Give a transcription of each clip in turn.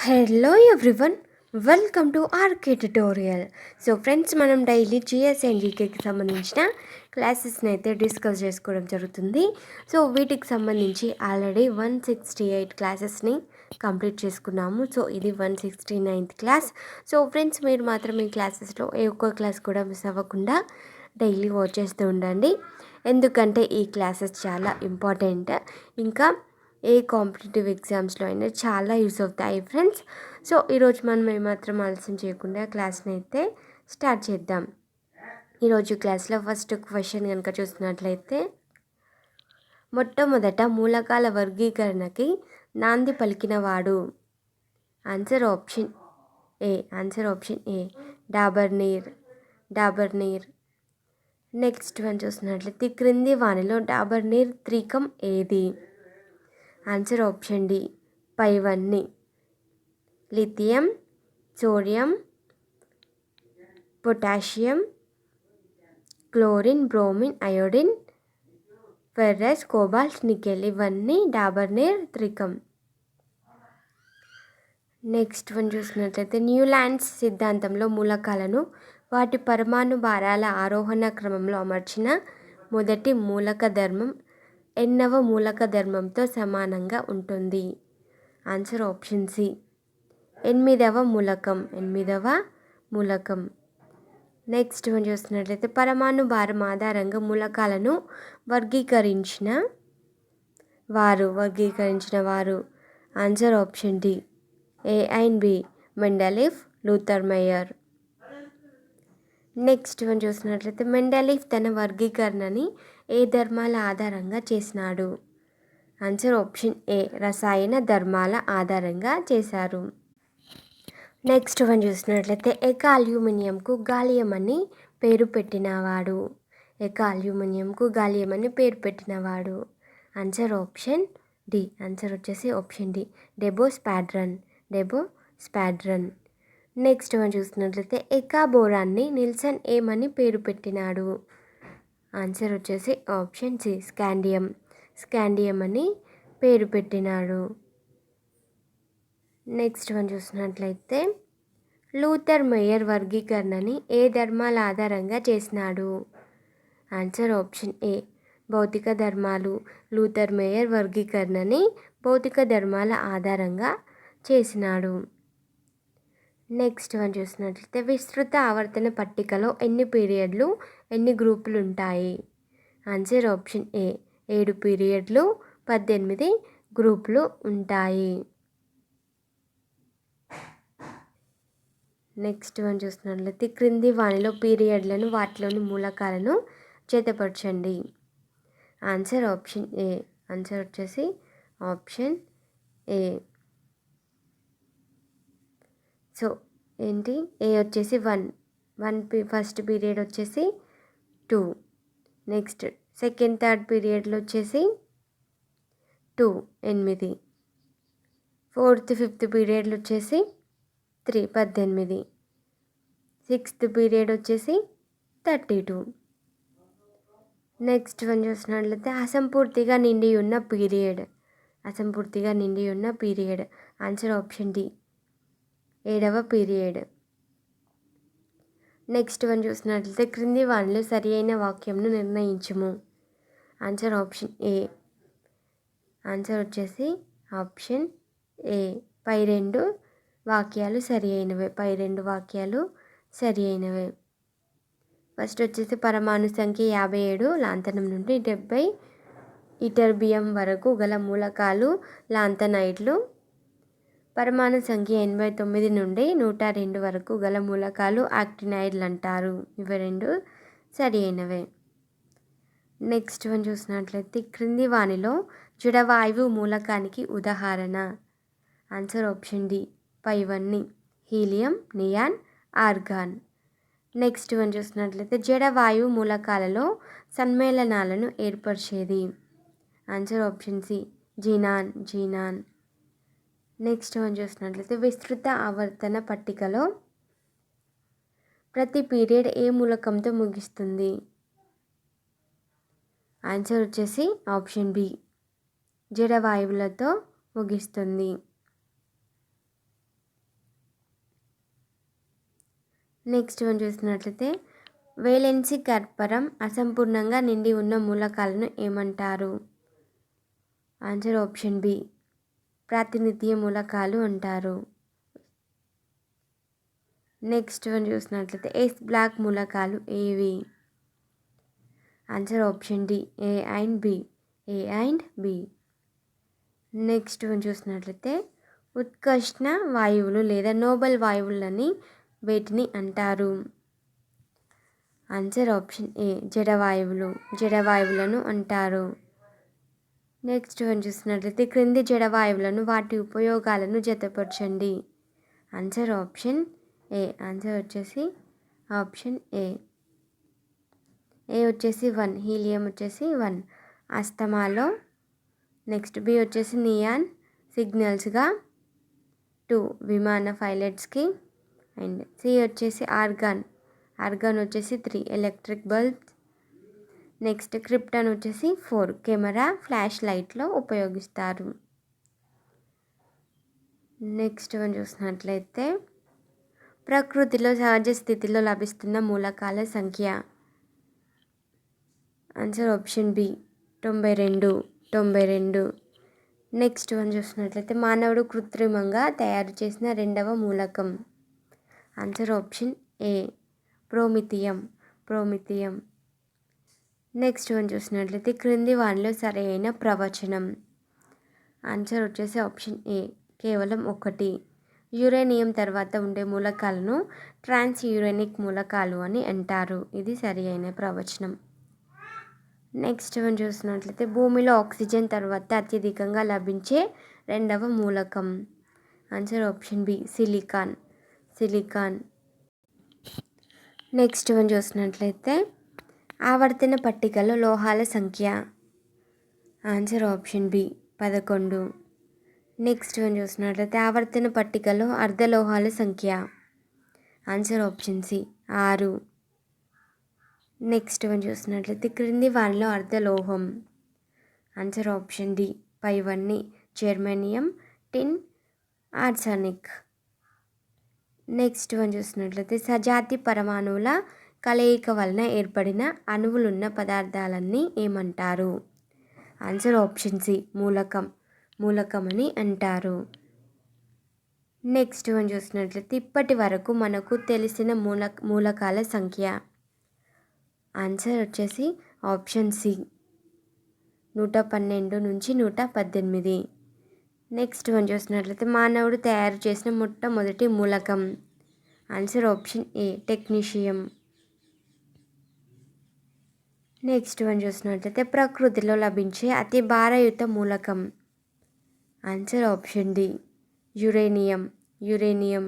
Hello everyone, welcome to R K tutorial. So friends, మనం daily GS and జీకేకి సంబంధించిన క్లాసెస్ని అయితే డిస్కస్ చేసుకోవడం జరుగుతుంది. సో వీటికి సంబంధించి ఆల్రెడీ 168 క్లాసెస్ని కంప్లీట్ చేసుకున్నాము. సో ఇది 169th క్లాస్. సో ఫ్రెండ్స్, మీరు మాత్రం ఈ క్లాసెస్లో ఏ ఒక్క క్లాస్ కూడా మిస్ అవ్వకుండా డైలీ వాచ్ చేస్తూ ఉండండి. ఎందుకంటే ఈ క్లాసెస్ చాలా ఇంపార్టెంట్. ఇంకా ఏ కాంపిటేటివ్ ఎగ్జామ్స్లో అయినా చాలా యూస్ అవుతాయి ఫ్రెండ్స్. సో ఈరోజు మనం ఏమాత్రం ఆలస్యం చేయకుండా క్లాస్ని అయితే స్టార్ట్ చేద్దాం. ఈరోజు క్లాస్లో ఫస్ట్ క్వశ్చన్ కనుక చూసినట్లయితే, మొట్టమొదట మూలకాల వర్గీకరణకి నాంది పలికినవాడు. Answer option A Dobereiner. Next one చూసినట్లయితే, క్రింది వానిలో డాబర్నీర్ త్రికం ఏది? ఆన్సర్ ఆప్షన్ డి, పైవన్నీ. Lithium, sodium, potassium, chlorine, bromine, iodine, ferrous, cobalt, nickel, ఇవన్నీ డాబర్నీర్ త్రికం. నెక్స్ట్ వన్ చూసినట్లయితే, న్యూలాండ్స్ సిద్ధాంతంలో మూలకాలను వాటి పరమాణు భారాల ఆరోహణ క్రమంలో అమర్చిన మొదటి మూలక ధర్మం ఎన్నవ మూలక ధర్మంతో సమానంగా ఉంటుంది? ఆన్సర్ ఆప్షన్ సి, ఎనిమిదవ మూలకం. నెక్స్ట్ వన్ చూస్తున్నట్లయితే, పరమాణు భారం ఆధారంగా మూలకాలను వర్గీకరించిన వారు. Answer option D, A and B, Mendeleev, Lothar Meyer. Next one చూసినట్లయితే, మెండలీఫ్ తన వర్గీకరణని ఏ ధర్మాల ఆధారంగా చేసినాడు? ఆన్సర్ ఆప్షన్ ఏ, రసాయన ధర్మాల ఆధారంగా చేశారు. నెక్స్ట్ వన్ చూసినట్లయితే, ఏక అల్యూమినియంకు గాలియం అని పేరు పెట్టినవాడు. Answer option D. ఆన్సర్ వచ్చేసి ఆప్షన్ డి, డెబో స్పాడ్రన్. నెక్స్ట్ వన్ చూసినట్లయితే, ఏక బోరాన్ని నిల్సన్ ఏమని పేరు పెట్టినాడు? ఆన్సర్ వచ్చేసి ఆప్షన్ సి, స్కాండియం అని పేరు పెట్టినాడు. నెక్స్ట్ వన్ చూసినట్లయితే, లూథర్ మేయర్ వర్గీకరణని ఏ ధర్మాల ఆధారంగా చేసినాడు? ఆన్సర్ ఆప్షన్ ఏ, భౌతిక ధర్మాలు. లూథర్ మేయర్ వర్గీకరణని భౌతిక ధర్మాల ఆధారంగా చేసినాడు. నెక్స్ట్ వన్ చూసినట్లయితే, విస్తృత ఆవర్తన పట్టికలో ఎన్ని పీరియడ్లు, ఎన్ని గ్రూపులు ఉంటాయి? ఆన్సర్ ఆప్షన్ ఏ, 7 పీరియడ్లు, 18 గ్రూపులు ఉంటాయి. నెక్స్ట్ వన్ చూసినట్లయితే, క్రింది వానిలో పీరియడ్లను వాటిలోని మూలకాలను జతపరచండి. Answer option A. ఆన్సర్ వచ్చేసి ఆప్షన్ ఏ. సో ఏంటి, ఏ వచ్చేసి 1 ఫస్ట్ పీరియడ్ వచ్చేసి 2. నెక్స్ట్ సెకండ్ థర్డ్ పీరియడ్లో వచ్చేసి 2, 8. ఫోర్త్ ఫిఫ్త్ పీరియడ్లు వచ్చేసి 3, 18. సిక్స్త్ పీరియడ్ వచ్చేసి 32. నెక్స్ట్ వన్ చూసినట్లయితే, అసంపూర్తిగా నిండి ఉన్న పీరియడ్. ఆన్సర్ ఆప్షన్ డి, 7వ పీరియడ్. నెక్స్ట్ వన్ చూసినట్లయితే, క్రింది వానిలో సరి అయిన వాక్యంను నిర్ణయించుము. Answer option A. ఆన్సర్ వచ్చేసి ఆప్షన్ ఏ, పై రెండు వాక్యాలు సరి అయినవే. ఫస్ట్ వచ్చేసి, పరమాణు సంఖ్య 57 లాంతనం నుండి 70 ఇటర్బియం వరకు గల మూలకాలు లాంతనైడ్లు. పరమాణు సంఖ్య 89 నుండి 102 వరకు గల మూలకాలు యాక్టినైడ్లు అంటారు. ఇవి రెండు సరి అయినవే. నెక్స్ట్ వన్ చూసినట్లయితే, క్రింది వానిలో జడవాయువు మూలకానికి ఉదాహరణ? ఆన్సర్ ఆప్షన్ డి, పైవన్నీ. Helium, neon, argon. Next one చూసినట్లయితే, జడవాయువు మూలకాలలో సమ్మేళనాలను ఏర్పరిచేది? Answer option C, xenon. Next one చూసినట్లయితే, విస్తృత ఆవర్తన పట్టికలో ప్రతి పీరియడ్ ఏ మూలకంతో ముగుస్తుంది? ఆన్సర్ వచ్చేసి ఆప్షన్ బి, జడవాయువులతో ముగిస్తుంది. నెక్స్ట్ వన్ చూసినట్లయితే వేలెన్సీ కర్పరం అసంపూర్ణంగా నిండి ఉన్న మూలకాలను ఏమంటారు? ఆన్సర్ ఆప్షన్ బి ప్రాతినిధ్య మూలకాలు అంటారు. నెక్స్ట్ వన్ చూసినట్లయితే ఎస్ బ్లాక్ మూలకాలు ఏవి? Answer option D A and B. A and B. Next one చూసినట్లయితే ఉత్కృష్ణ వాయువులు లేదా నోబెల్ వాయువులని వేటిని అంటారు? ఆన్సర్ ఆప్షన్ ఏ జడవాయువులు. జడవాయువులను అంటారు. నెక్స్ట్ వన్ చూసినట్లయితే క్రింది జడవాయువులను వాటి ఉపయోగాలను జతపరచండి. Answer option A. ఆన్సర్ వచ్చేసి ఆప్షన్ ఏ. ఏ వచ్చేసి 1, హీలియం వచ్చేసి 1 ఆస్తమాలో. నెక్స్ట్ బి వచ్చేసి నియాన్ సిగ్నల్స్గా 2 విమాన పైలట్స్కి. అండ్ సి వచ్చేసి ఆర్గాన్ వచ్చేసి 3 ఎలక్ట్రిక్ బల్బ్స్. నెక్స్ట్ క్రిప్టాన్ వచ్చేసి 4 కెమెరా ఫ్లాష్ లైట్లో ఉపయోగిస్తారు. నెక్స్ట్ వన్ చూసినట్లయితే ప్రకృతిలో సహజ స్థితిలో లభిస్తున్న మూలకాల సంఖ్య. Answer option B 92. Next one చూసినట్లయితే మానవుడు కృత్రిమంగా తయారు చేసిన రెండవ మూలకం. Answer option A promethium. Next one చూసినట్లయితే క్రింది వానిలో సరైన ప్రవచనం. ఆన్సర్ వచ్చేసి ఆప్షన్ ఏ కేవలం 1. యురేనియం తర్వాత ఉండే మూలకాలను ట్రాన్స్ యురేనిక్ మూలకాలు అని అంటారు. ఇది సరి అయిన ప్రవచనం. నెక్స్ట్ వన్ చూసినట్లయితే భూమిలో ఆక్సిజన్ తర్వాత అత్యధికంగా లభించే రెండవ మూలకం. Answer option B silicon. Next one చూసినట్లయితే ఆవర్తన పట్టికలో లోహాల సంఖ్య. Answer option B 11. Next one చూసినట్లయితే ఆవర్తన పట్టికలో అర్ధలోహాల సంఖ్య. Answer option C 6. Next one చూసినట్లయితే క్రింది వానిలో అర్ధలోహం. ఆన్సర్ ఆప్షన్ డి పైవన్నీ germanium, tin, arsenic. Next one చూసినట్లయితే సజాతి పరమాణువుల కలయిక వలన ఏర్పడిన అణువులున్న పదార్థాలన్నీ ఏమంటారు? ఆన్సర్ ఆప్షన్ సి మూలకం అని అంటారు. నెక్స్ట్ వన్ చూసినట్లయితే ఇప్పటి వరకు మనకు తెలిసిన మూలకాల సంఖ్య. ఆన్సర్ వచ్చేసి ఆప్షన్ సి 112 నుంచి 118. నెక్స్ట్ వన్ చూసినట్లయితే మానవుడు తయారు చేసిన మొట్టమొదటి మూలకం. Answer option A technetium. Next one చూసినట్లయితే ప్రకృతిలో లభించే అతి భారయుత మూలకం. Answer option D uranium.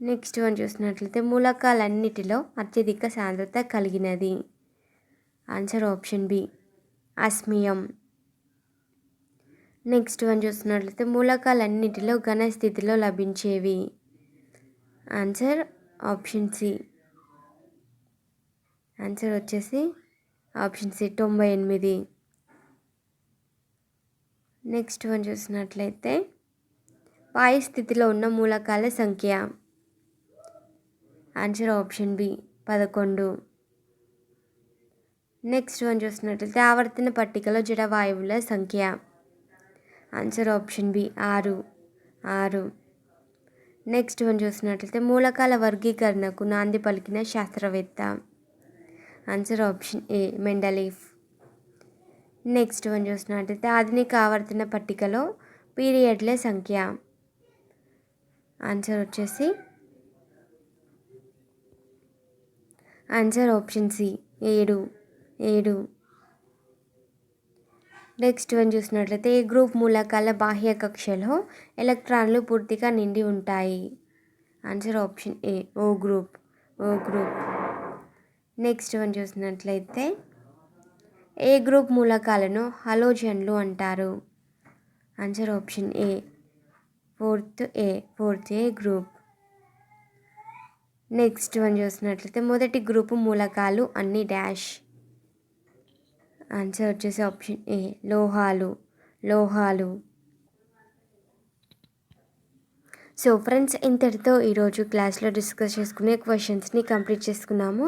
Next one చూసినట్లయితే మూలకాలన్నిటిలో అత్యధిక సాంద్రత కలిగినది. Answer option B osmium. Next one చూసినట్లయితే మూలకాలన్నిటిలో ఘన స్థితిలో లభించేవి. Answer option C. ఆన్సర్ వచ్చేసి ఆప్షన్ సి 98. నెక్స్ట్ వన్ చూసినట్లయితే వాయు స్థితిలో ఉన్న మూలకాల సంఖ్య. Answer option B 11. Next one చూసినట్లయితే ఆవర్తన పట్టికలో జడవాయువుల సంఖ్య. Answer option B 6. Next one చూసినట్లయితే మూలకాల వర్గీకరణకు నాంది పలికిన శాస్త్రవేత్త. Answer option A Mendeleev. Next one చూసినట్లయితే ఆధునిక ఆవర్తన పట్టికలో పీరియడ్ల సంఖ్య. ఆన్సర్ వచ్చేసి answer option C 7. Next one చూసినట్లయితే ఏ గ్రూప్ మూలకాల బాహ్య కక్షలో ఎలక్ట్రాన్లు పూర్తిగా నిండి ఉంటాయి? Answer option A O group. Next one చూసినట్లయితే ఏ గ్రూప్ మూలకాలను హలోజన్లు అంటారు? Answer option A fourth A group. Next one చూసినట్లయితే మొదటి గ్రూపు మూలకాలు అన్ని డాష్. ఆన్సర్ వచ్చేసి ఆప్షన్ ఏ లోహాలు. సో ఫ్రెండ్స్, ఇంతటితో ఈరోజు క్లాస్లో డిస్కస్ చేసుకునే క్వశ్చన్స్ని కంప్లీట్ చేసుకున్నాము.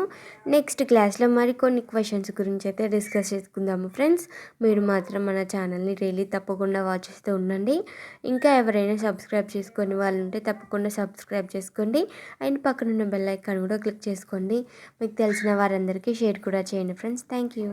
నెక్స్ట్ క్లాస్లో మరికొన్ని క్వశ్చన్స్ గురించి అయితే డిస్కస్ చేసుకుందాము ఫ్రెండ్స్. మీరు మాత్రం మన ఛానల్ని డైలీ తప్పకుండా వాచ్ చేస్తూ ఉండండి. ఇంకా ఎవరైనా సబ్స్క్రైబ్ చేసుకొని వాళ్ళు ఉంటే తప్పకుండా సబ్స్క్రైబ్ చేసుకోండి. అండ్ పక్కనున్న బెల్ ఐకాన్ కూడా క్లిక్ చేసుకోండి. మీకు తెలిసిన వారందరికీ షేర్ కూడా చేయండి ఫ్రెండ్స్. Thank you.